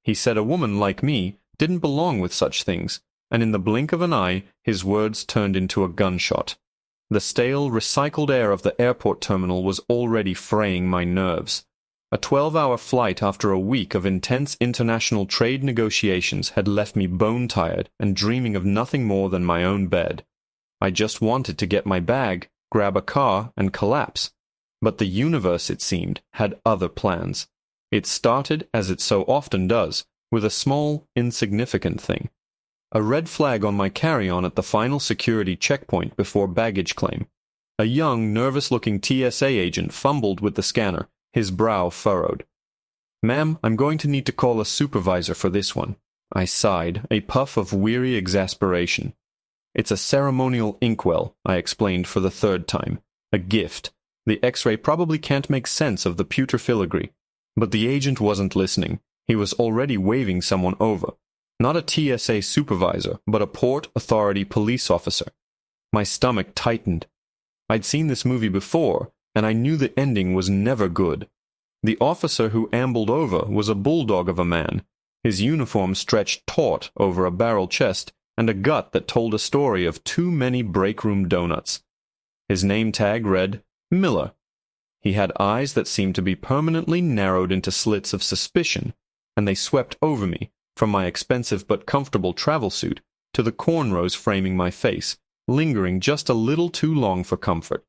He said a woman like me didn't belong with such things, and in the blink of an eye his words turned into a gunshot. The stale, recycled air of the airport terminal was already fraying my nerves. A 12-hour flight after a week of intense international trade negotiations had left me bone-tired and dreaming of nothing more than my own bed. I just wanted to get my bag, grab a car, and collapse. But the universe, it seemed, had other plans. It started, as it so often does, with a small, insignificant thing. A red flag on my carry-on at the final security checkpoint before baggage claim. A young, nervous-looking TSA agent fumbled with the scanner, his brow furrowed. "Ma'am, I'm going to need to call a supervisor for this one." I sighed, a puff of weary exasperation. "It's a ceremonial inkwell," I explained for the third time. "A gift. The X-ray probably can't make sense of the pewter filigree." But the agent wasn't listening. He was already waving someone over. Not a TSA supervisor, but a Port Authority police officer. My stomach tightened. I'd seen this movie before, and I knew the ending was never good. The officer who ambled over was a bulldog of a man. His uniform stretched taut over a barrel chest and a gut that told a story of too many break-room donuts. His name tag read, Miller. He had eyes that seemed to be permanently narrowed into slits of suspicion, and they swept over me, from my expensive but comfortable travel suit to the cornrows framing my face, lingering just a little too long for comfort.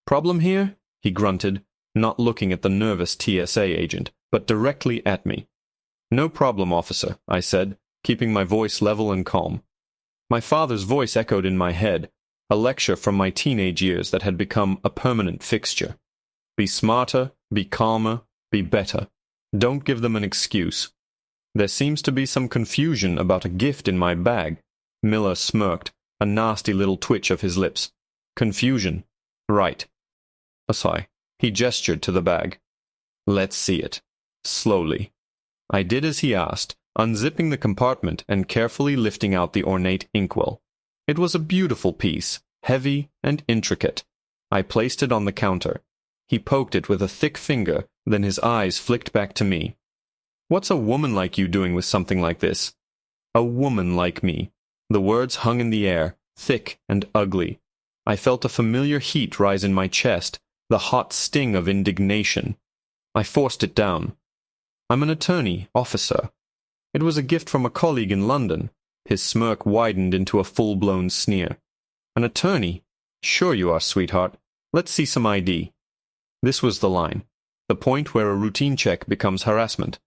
"Problem here?" he grunted, not looking at the nervous TSA agent, but directly at me. "No problem, officer," I said, keeping my voice level and calm. My father's voice echoed in my head, a lecture from my teenage years that had become a permanent fixture. "Be smarter, be calmer, be better. Don't give them an excuse. There seems to be some confusion about a gift in my bag." Miller smirked, a nasty little twitch of his lips. "Confusion. Right." A sigh. He gestured to the bag. "Let's see it." Slowly. I did as he asked, unzipping the compartment and carefully lifting out the ornate inkwell. It was a beautiful piece, heavy and intricate. I placed it on the counter. He poked it with a thick finger, then his eyes flicked back to me. "What's a woman like you doing with something like this?" A woman like me. The words hung in the air, thick and ugly. I felt a familiar heat rise in my chest, the hot sting of indignation. I forced it down. "I'm an attorney, officer. It was a gift from a colleague in London." His smirk widened into a full-blown sneer. "An attorney? Sure you are, sweetheart. Let's see some ID." This was the line, the point where a routine check becomes harassment.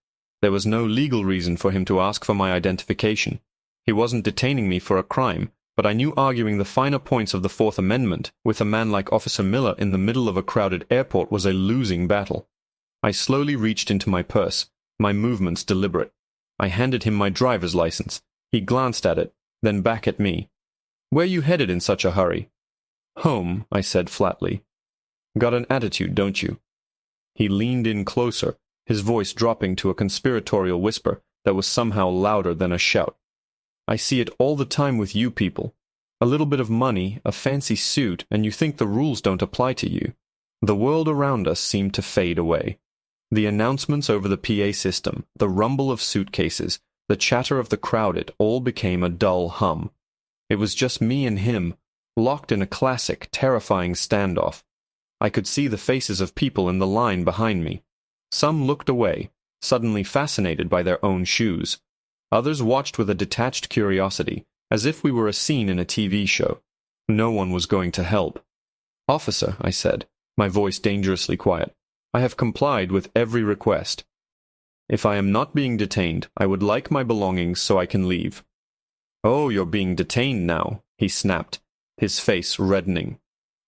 There was no legal reason for him to ask for my identification. He wasn't detaining me for a crime, but I knew arguing the finer points of the Fourth Amendment with a man like Officer Miller in the middle of a crowded airport was a losing battle. I slowly reached into my purse, my movements deliberate. I handed him my driver's license. He glanced at it, then back at me. "Where you headed in such a hurry?" "Home," I said flatly. "Got an attitude, don't you?" He leaned in closer, his voice dropping to a conspiratorial whisper that was somehow louder than a shout. "I see it all the time with you people. A little bit of money, a fancy suit, and you think the rules don't apply to you." The world around us seemed to fade away. The announcements over the PA system, the rumble of suitcases, the chatter of the crowded all became a dull hum. It was just me and him, locked in a classic, terrifying standoff. I could see the faces of people in the line behind me. Some looked away, suddenly fascinated by their own shoes. Others watched with a detached curiosity, as if we were a scene in a TV show. No one was going to help. "Officer," I said, my voice dangerously quiet, "I have complied with every request. If I am not being detained, I would like my belongings so I can leave." "Oh, you're being detained now," he snapped, his face reddening.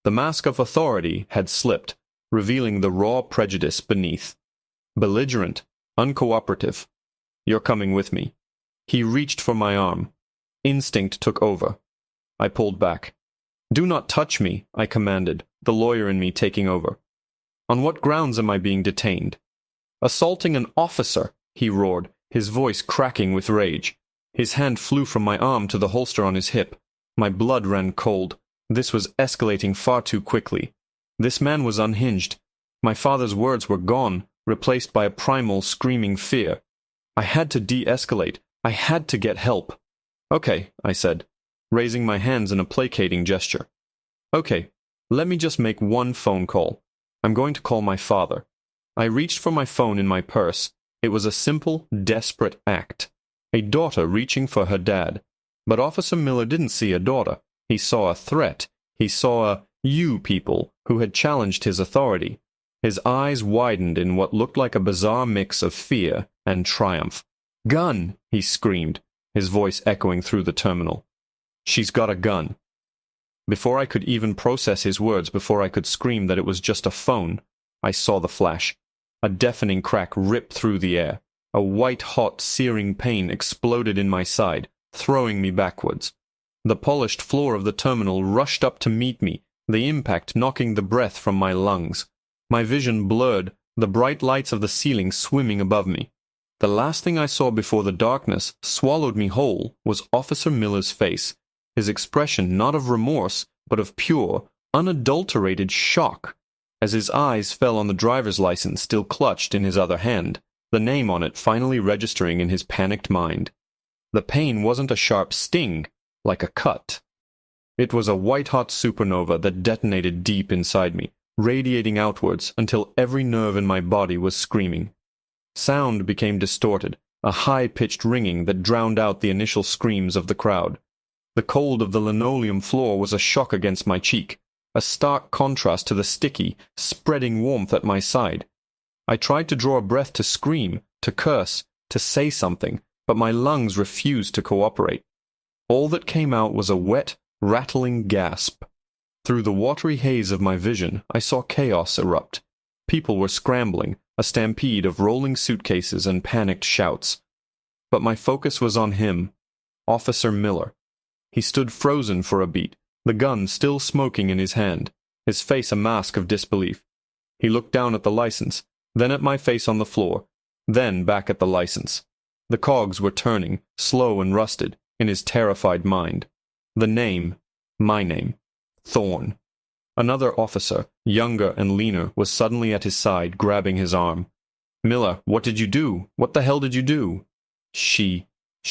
The mask of authority had slipped, revealing the raw prejudice beneath. Belligerent, uncooperative. "You're coming with me." He reached for my arm. Instinct took over. I pulled back. "Do not touch me," I commanded, the lawyer in me taking over. "On what grounds am I being detained?" "Assaulting an officer," he roared, his voice cracking with rage. His hand flew from my arm to the holster on his hip. My blood ran cold. This was escalating far too quickly. This man was unhinged. My father's words were gone, replaced by a primal, screaming fear. I had to de-escalate. I had to get help. Okay, I said, raising my hands in a placating gesture. Okay, let me just make one phone call. I'm going to call my father. I reached for my phone in my purse. It was a simple, desperate act. A daughter reaching for her dad. But Officer Miller didn't see a daughter. He saw a threat. He saw a "you people" who had challenged his authority. His eyes widened in what looked like a bizarre mix of fear and triumph. "Gun!" he screamed, his voice echoing through the terminal. "She's got a gun." Before I could even process his words, before I could scream that it was just a phone, I saw the flash. A deafening crack ripped through the air. A white-hot, searing pain exploded in my side, throwing me backwards. The polished floor of the terminal rushed up to meet me, the impact knocking the breath from my lungs. My vision blurred, the bright lights of the ceiling swimming above me. The last thing I saw before the darkness swallowed me whole was Officer Miller's face, his expression not of remorse, but of pure, unadulterated shock, as his eyes fell on the driver's license still clutched in his other hand, the name on it finally registering in his panicked mind. The pain wasn't a sharp sting, like a cut. It was a white-hot supernova that detonated deep inside me, radiating outwards until every nerve in my body was screaming. Sound became distorted, a high-pitched ringing that drowned out the initial screams of the crowd. The cold of the linoleum floor was a shock against my cheek, a stark contrast to the sticky, spreading warmth at my side. I tried to draw a breath to scream, to curse, to say something, but my lungs refused to cooperate. All that came out was a wet, rattling gasp. Through the watery haze of my vision, I saw chaos erupt. People were scrambling, a stampede of rolling suitcases and panicked shouts. But my focus was on him, Officer Miller. He stood frozen for a beat, the gun still smoking in his hand, his face a mask of disbelief. He looked down at the license, then at my face on the floor, then back at the license. The cogs were turning, slow and rusted, in his terrified mind. The name, my name, Thorne. Another officer, younger and leaner, was suddenly at his side, grabbing his arm. "Miller, what did you do? What the hell did you do?" She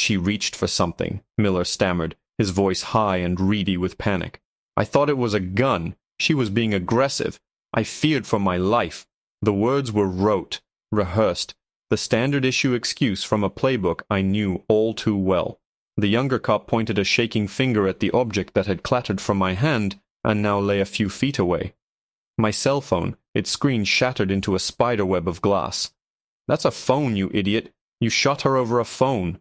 reached for something," Miller stammered, his voice high and reedy with panic. "I thought it was a gun. She was being aggressive. I feared for my life." The words were rote, rehearsed, the standard-issue excuse from a playbook I knew all too well. The younger cop pointed a shaking finger at the object that had clattered from my hand and now lay a few feet away. My cell phone, its screen shattered into a spiderweb of glass. "That's a phone, you idiot. You shot her over a phone."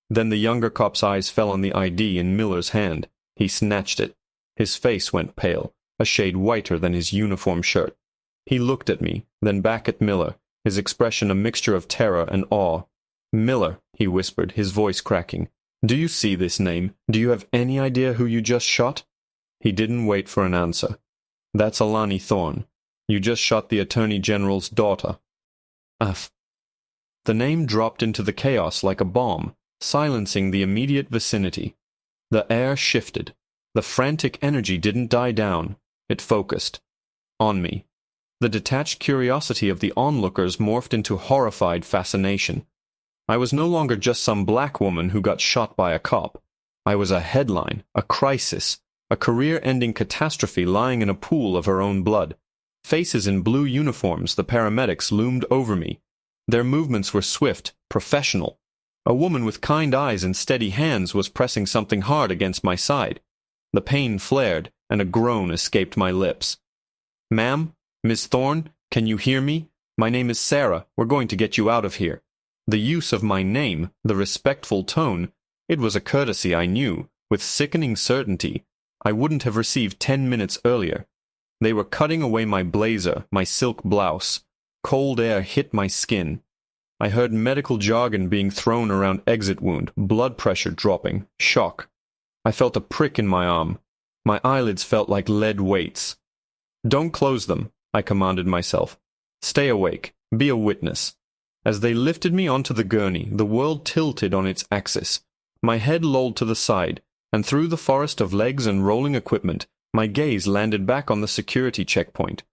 Then the younger cop's eyes fell on the ID in Miller's hand. He snatched it. His face went pale, a shade whiter than his uniform shirt. He looked at me, then back at Miller, his expression a mixture of terror and awe. "Miller," he whispered, his voice cracking, "do you see this name? Do you have any idea who you just shot?" He didn't wait for an answer. "That's Alani Thorne. You just shot the Attorney General's daughter." The name dropped into the chaos like a bomb, silencing the immediate vicinity. The air shifted. The frantic energy didn't die down. It focused. On me. The detached curiosity of the onlookers morphed into horrified fascination. I was no longer just some black woman who got shot by a cop. I was a headline, a crisis, a career-ending catastrophe lying in a pool of her own blood. Faces in blue uniforms, the paramedics, loomed over me. Their movements were swift, professional. A woman with kind eyes and steady hands was pressing something hard against my side. The pain flared, and a groan escaped my lips. "Ma'am? Miss Thorne? Can you hear me? My name is Sarah. We're going to get you out of here." The use of my name, the respectful tone, it was a courtesy I knew, with sickening certainty, I wouldn't have received 10 minutes earlier. They were cutting away my blazer, my silk blouse. Cold air hit my skin. I heard medical jargon being thrown around exit wound, blood pressure dropping, shock. I felt a prick in my arm. My eyelids felt like lead weights. "Don't close them," I commanded myself. "Stay awake. Be a witness." As they lifted me onto the gurney, the world tilted on its axis. My head lolled to the side, and through the forest of legs and rolling equipment, my gaze landed back on the security checkpoint.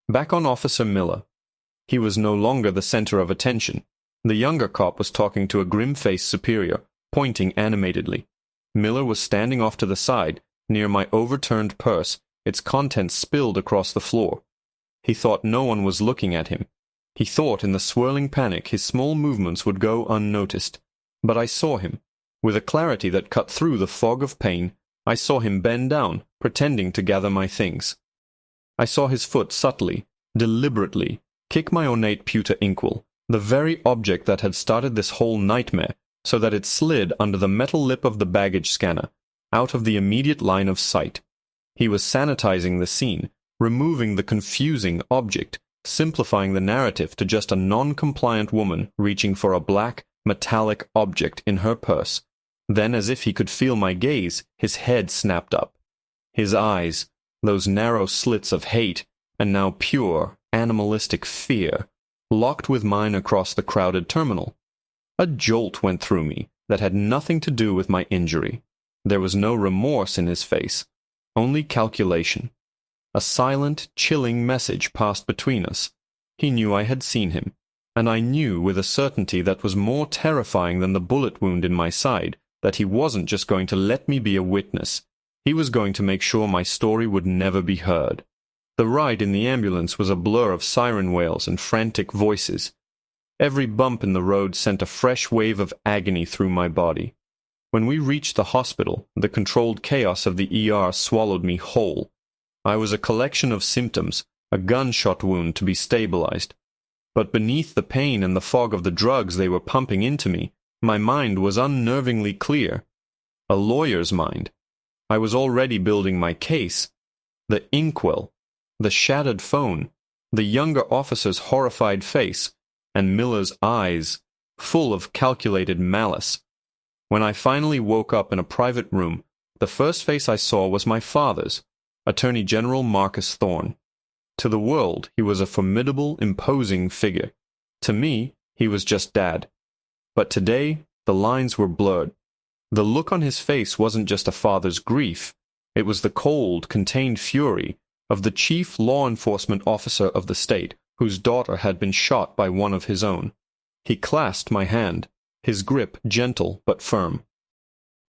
Back on Officer Miller. He was no longer the center of attention. The younger cop was talking to a grim-faced superior, pointing animatedly. Miller was standing off to the side, near my overturned purse, its contents spilled across the floor. He thought no one was looking at him. He thought in the swirling panic his small movements would go unnoticed. But I saw him. With a clarity that cut through the fog of pain, I saw him bend down, pretending to gather my things. I saw his foot subtly, deliberately, kick my ornate pewter inkwell, the very object that had started this whole nightmare, so that it slid under the metal lip of the baggage scanner, out of the immediate line of sight. He was sanitizing the scene, removing the confusing object, simplifying the narrative to just a non-compliant woman reaching for a black, metallic object in her purse. Then, as if he could feel my gaze, his head snapped up. His eyes, those narrow slits of hate, and now pure, animalistic fear, locked with mine across the crowded terminal. A jolt went through me that had nothing to do with my injury. There was no remorse in his face, only calculation. A silent, chilling message passed between us. He knew I had seen him, and I knew with a certainty that was more terrifying than the bullet wound in my side that he wasn't just going to let me be a witness. He was going to make sure my story would never be heard. The ride in the ambulance was a blur of siren wails and frantic voices. Every bump in the road sent a fresh wave of agony through my body. When we reached the hospital, the controlled chaos of the ER swallowed me whole. I was a collection of symptoms, a gunshot wound to be stabilized. But beneath the pain and the fog of the drugs they were pumping into me, my mind was unnervingly clear. A lawyer's mind. I was already building my case. The inkwell, the shattered phone, the younger officer's horrified face, and Miller's eyes, full of calculated malice. When I finally woke up in a private room, the first face I saw was my father's, Attorney General Marcus Thorne. To the world, he was a formidable, imposing figure. To me, he was just Dad. But today, the lines were blurred. The look on his face wasn't just a father's grief. It was the cold, contained fury of the chief law enforcement officer of the state, whose daughter had been shot by one of his own. He clasped my hand, his grip gentle but firm.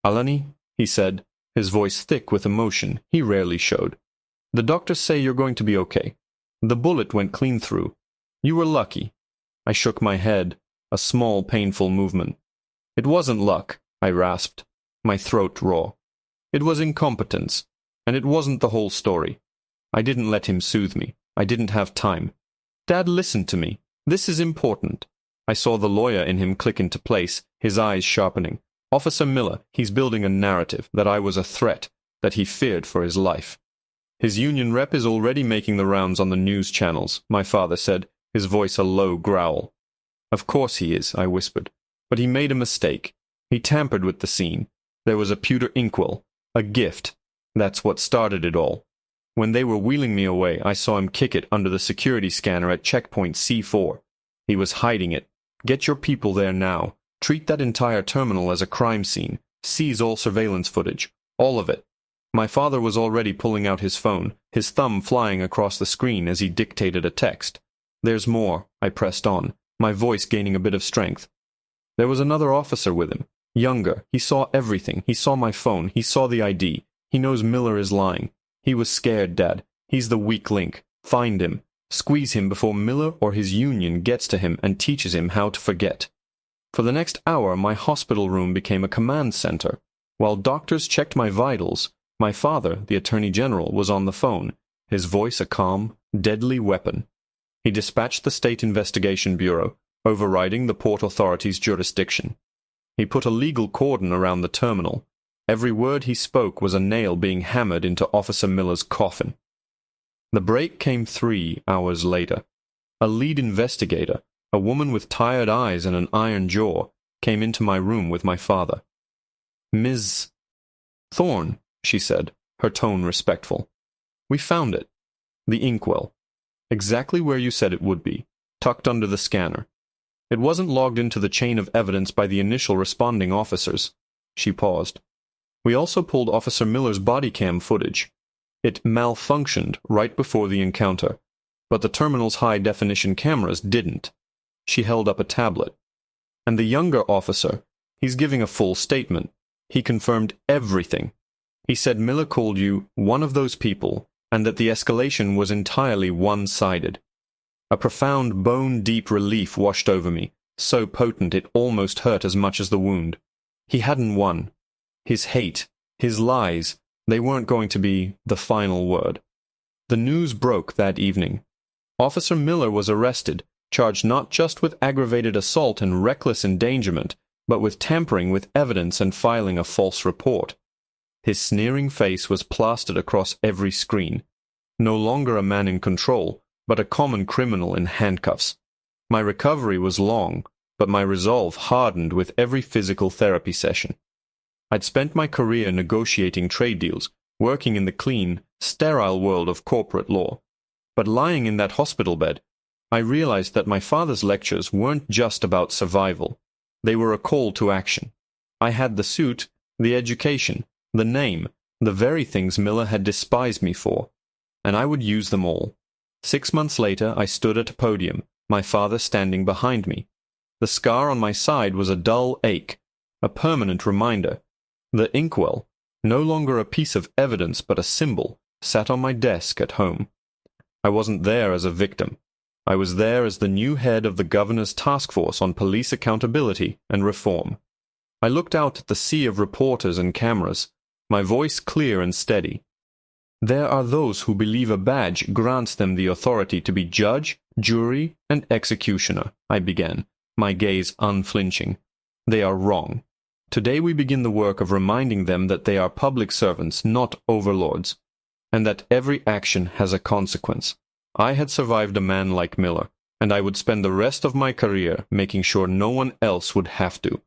"Alani," he said, his voice thick with emotion he rarely showed. "The doctors say you're going to be okay. The bullet went clean through. You were lucky." I shook my head, a small, painful movement. "It wasn't luck," I rasped, my throat raw. "It was incompetence, and it wasn't the whole story. I didn't let him soothe me. I didn't have time. Dad, listen to me. This is important." I saw the lawyer in him click into place, his eyes sharpening. "Officer Miller, he's building a narrative that I was a threat, that he feared for his life. His union rep is already making the rounds on the news channels," my father said, his voice a low growl. "Of course he is," I whispered. "But he made a mistake. He tampered with the scene. There was a pewter inkwell, a gift. That's what started it all. When they were wheeling me away, I saw him kick it under the security scanner at checkpoint C4. He was hiding it. Get your people there now. Treat that entire terminal as a crime scene. Seize all surveillance footage. All of it." My father was already pulling out his phone, his thumb flying across the screen as he dictated a text. "There's more," I pressed on, my voice gaining a bit of strength. "There was another officer with him. Younger. He saw everything. He saw my phone. He saw the ID. He knows Miller is lying. He was scared, Dad. He's the weak link. Find him. Squeeze him before Miller or his union gets to him and teaches him how to forget." For the next hour, my hospital room became a command center. While doctors checked my vitals, my father, the Attorney General, was on the phone, his voice a calm, deadly weapon. He dispatched the State Investigation Bureau, overriding the Port Authority's jurisdiction. He put a legal cordon around the terminal. Every word he spoke was a nail being hammered into Officer Miller's coffin. The break came 3 hours later. A lead investigator, a woman with tired eyes and an iron jaw, came into my room with my father. "Ms. Thorne," she said, her tone respectful. "We found it. The inkwell. Exactly where you said it would be, tucked under the scanner. It wasn't logged into the chain of evidence by the initial responding officers." She paused. "We also pulled Officer Miller's body cam footage. It malfunctioned right before the encounter, but the terminal's high-definition cameras didn't." She held up a tablet. And the younger officer, he's giving a full statement. He confirmed everything. He said Miller called you one of those people, and that the escalation was entirely one-sided. A profound, bone-deep relief washed over me, so potent it almost hurt as much as the wound. He hadn't won. His hate, his lies, they weren't going to be the final word. The news broke that evening. Officer Miller was arrested, charged not just with aggravated assault and reckless endangerment, but with tampering with evidence and filing a false report. His sneering face was plastered across every screen. No longer a man in control, but a common criminal in handcuffs. My recovery was long, but my resolve hardened with every physical therapy session. I'd spent my career negotiating trade deals, working in the clean, sterile world of corporate law. But lying in that hospital bed, I realized that my father's lectures weren't just about survival. They were a call to action. I had the suit, the education, the name, the very things Miller had despised me for, and I would use them all. 6 months later, I stood at a podium, my father standing behind me. The scar on my side was a dull ache, a permanent reminder. The inkwell, no longer a piece of evidence but a symbol, sat on my desk at home. I wasn't there as a victim. I was there as the new head of the governor's task force on police accountability and reform. I looked out at the sea of reporters and cameras, my voice clear and steady. There are those who believe a badge grants them the authority to be judge, jury, and executioner, I began, my gaze unflinching. They are wrong. Today we begin the work of reminding them that they are public servants, not overlords, and that every action has a consequence. I had survived a man like Miller, and I would spend the rest of my career making sure no one else would have to.